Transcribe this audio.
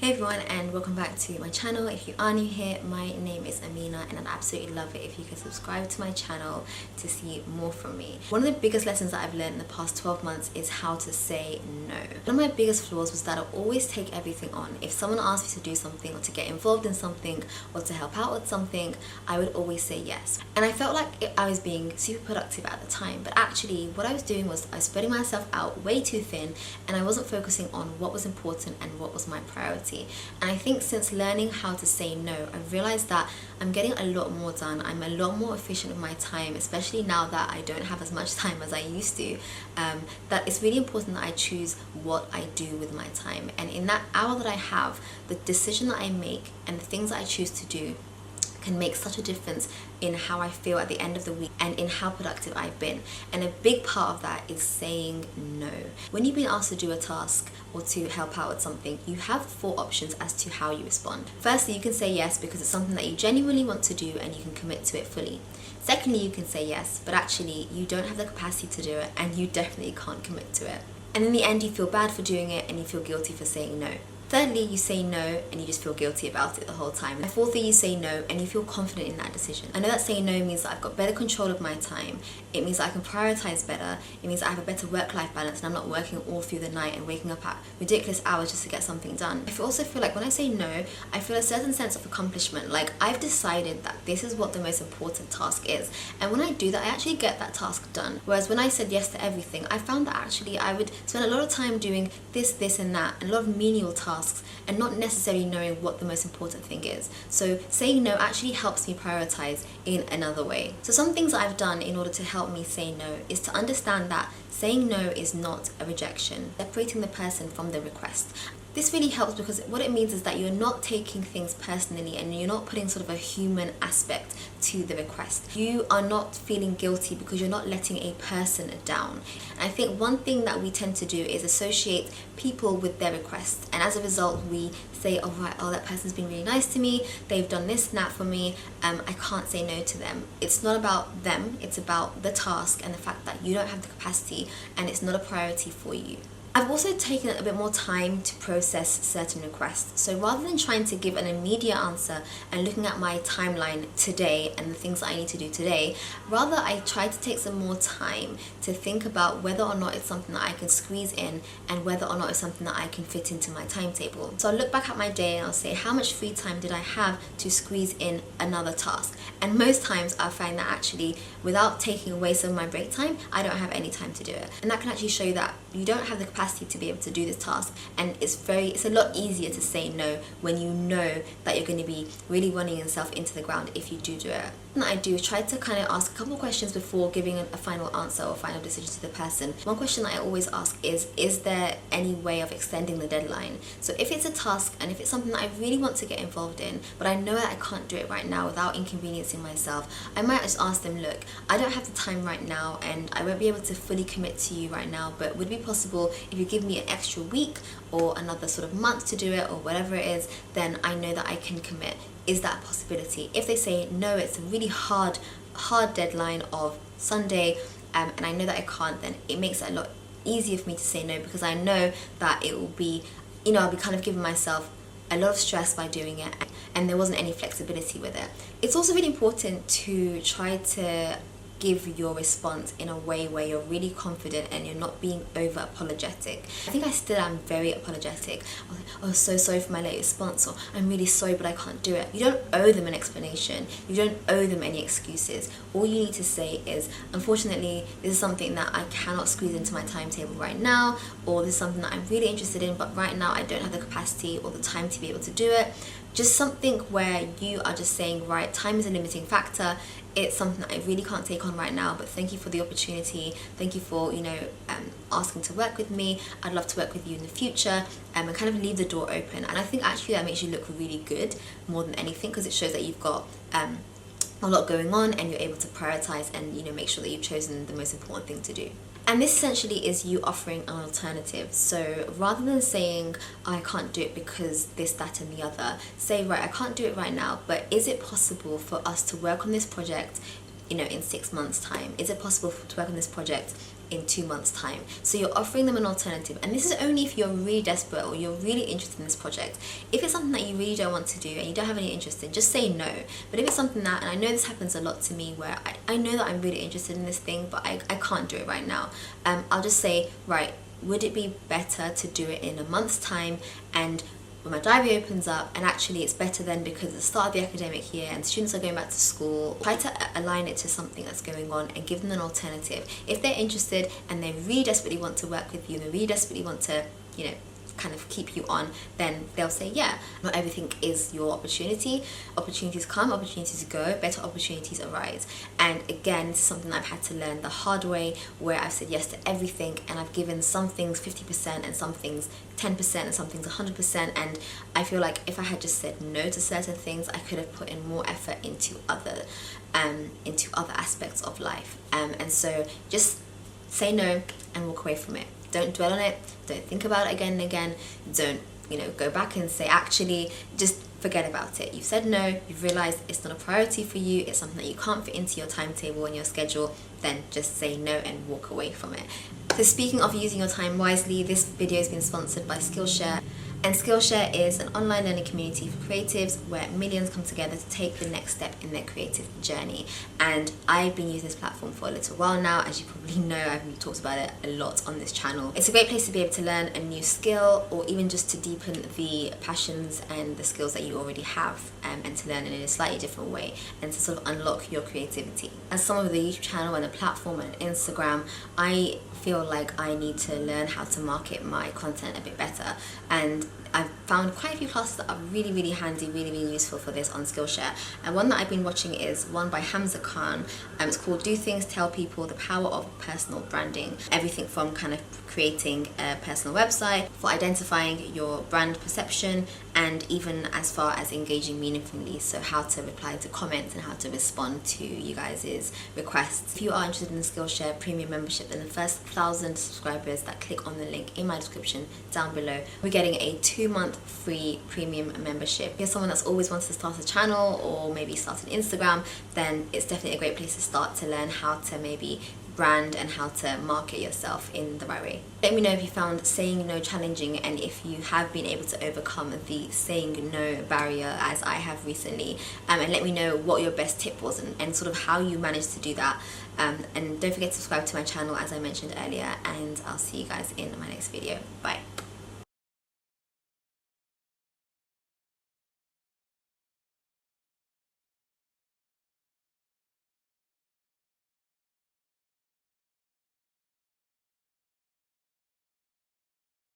Hey everyone, and welcome back to my channel. If you are new here, my name is Amina and I'd absolutely love it if you could subscribe to my channel to see more from me. One of the biggest lessons that I've learned in the past 12 months is how to say no. One of my biggest flaws was that I always take everything on. If someone asked me to do something or to get involved in something or to help out with something, I would always say yes. And I felt like I was being super productive at the time, but actually what I was doing was I was spreading myself out way too thin and I wasn't focusing on what was important and what was my priority. And I think since learning how to say no, I've realized that I'm getting a lot more done. I'm a lot more efficient with my time, especially now that I don't have as much time as I used to. That it's really important that I choose what I do with my time. And in that hour that I have, the decision that I make and the things that I choose to do can make such a difference in how I feel at the end of the week and in how productive I've been. And a big part of that is saying no. When you've been asked to do a task or to help out with something, you have 4 options as to how you respond. Firstly, you can say yes because it's something that you genuinely want to do and you can commit to it fully. Secondly, you can say yes, but actually you don't have the capacity to do it and you definitely can't commit to it. And in the end, you feel bad for doing it and you feel guilty for saying no. Thirdly, you say no and you just feel guilty about it the whole time. And fourthly, you say no and you feel confident in that decision. I know that saying no means that I've got better control of my time. It means that I can prioritize better. It means that I have a better work-life balance and I'm not working all through the night and waking up at ridiculous hours just to get something done. I also feel like when I say no, I feel a certain sense of accomplishment. Like I've decided that this is what the most important task is. And when I do that, I actually get that task done. Whereas when I said yes to everything, I found that actually I would spend a lot of time doing this and that, and a lot of menial tasks and not necessarily knowing what the most important thing is. So saying no actually helps me prioritize in another way. So some things I've done in order to help me say no is to understand that saying no is not a rejection, separating the person from the request. This really helps because what it means is that you're not taking things personally and you're not putting sort of a human aspect to the request. You are not feeling guilty because you're not letting a person down. And I think one thing that we tend to do is associate people with their requests, and as a result we say, oh right, oh that person's been really nice to me, they've done this and that for me, I can't say no to them. It's not about them, it's about the task and the fact that you don't have the capacity and it's not a priority for you. I've also taken a bit more time to process certain requests. So rather than trying to give an immediate answer and looking at my timeline today and the things that I need to do today, rather I try to take some more time to think about whether or not it's something that I can squeeze in and whether or not it's something that I can fit into my timetable. So I'll look back at my day and I'll say, how much free time did I have to squeeze in another task? And most times I find that actually without taking away some of my break time, I don't have any time to do it. And that can actually show you that you don't have the capacity to be able to do this task, and it's a lot easier to say no when you know that you're going to be really running yourself into the ground if you do it. What I do is try to kind of ask a couple of questions before giving a final answer or final decision to the person. One question that I always ask is there any way of extending the deadline? So if it's a task and if it's something that I really want to get involved in, but I know that I can't do it right now without inconveniencing myself, I might just ask them, look, I don't have the time right now and I won't be able to fully commit to you right now, but would it be possible if you give me an extra week or another sort of month to do it or whatever it is, then I know that I can commit. Is that a possibility? If they say no, it's a really hard deadline of Sunday, and I know that I can't, then it makes it a lot easier for me to say no because I know that it will be, I'll be kind of giving myself a lot of stress by doing it and there wasn't any flexibility with it. It's also really important to try to give your response in a way where you're really confident and you're not being over apologetic. I think I still am very apologetic. I was like, oh, so sorry for my late response, or I'm really sorry but I can't do it. You don't owe them an explanation. You don't owe them any excuses. All you need to say is, unfortunately, this is something that I cannot squeeze into my timetable right now, or this is something that I'm really interested in but right now I don't have the capacity or the time to be able to do it. Just something where you are just saying, right, time is a limiting factor. It's something that I really can't take on right now, but thank you for the opportunity. Thank you for, asking to work with me. I'd love to work with you in the future, and kind of leave the door open. And I think actually that makes you look really good more than anything because it shows that you've got a lot going on and you're able to prioritize and make sure that you've chosen the most important thing to do. And this essentially is you offering an alternative. So rather than saying, I can't do it because this, that and the other, say, right, I can't do it right now, but is it possible for us to work on this project in 6 months time? Is it possible to work on this project in 2 months time. So you're offering them an alternative, and this is only if you're really desperate or you're really interested in this project. If it's something that you really don't want to do and you don't have any interest in, just say no. But if it's something that, and I know this happens a lot to me, where I know that I'm really interested in this thing but I can't do it right now, I'll just say, right, would it be better to do it in a month's time, and when my diary opens up, and actually it's better then because it's the start of the academic year and students are going back to school. Try to align it to something that's going on and give them an alternative. If they're interested and they really desperately want to work with you and they really desperately want to, you know, kind of keep you on, then they'll say yeah. Not everything is your opportunity. Opportunities come, opportunities go, better opportunities arise. And again, this is something I've had to learn the hard way, where I've said yes to everything and I've given some things 50% and some things 10% and some things 100%, and I feel like if I had just said no to certain things, I could have put in more effort into other aspects of life. And so just say no and walk away from it. Don't dwell on it, don't think about it again and again, don't, you know, go back and say, actually, just forget about it. You've said no, you've realized it's not a priority for you, it's something that you can't fit into your timetable and your schedule, then just say no and walk away from it. So speaking of using your time wisely, this video has been sponsored by Skillshare. And Skillshare is an online learning community for creatives where millions come together to take the next step in their creative journey. And I've been using this platform for a little while now. As you probably know, I've talked about it a lot on this channel. It's a great place to be able to learn a new skill, or even just to deepen the passions and the skills that you already have, and to learn in a slightly different way and to sort of unlock your creativity. As someone with a YouTube channel and a platform and Instagram, I feel like I need to learn how to market my content a bit better, and I've found quite a few classes that are really handy, really useful for this on Skillshare. And one that I've been watching is one by Hamza Khan. It's called Do Things, Tell People, The Power of Personal Branding. Everything from kind of creating a personal website, for identifying your brand perception, and even as far as engaging meaningfully, so how to reply to comments and how to respond to you guys' requests. If you are interested in the Skillshare premium membership, then the first 1,000 subscribers that click on the link in my description down below, we're getting a 2-month free premium membership. If you're someone that's always wants to start a channel or maybe start an Instagram, then it's definitely a great place to start to learn how to maybe brand and how to market yourself in the right way. Let me know if you found saying no challenging, and if you have been able to overcome the saying no barrier as I have recently, and let me know what your best tip was and sort of how you managed to do that. And don't forget to subscribe to my channel as I mentioned earlier, and I'll see you guys in my next video. Bye.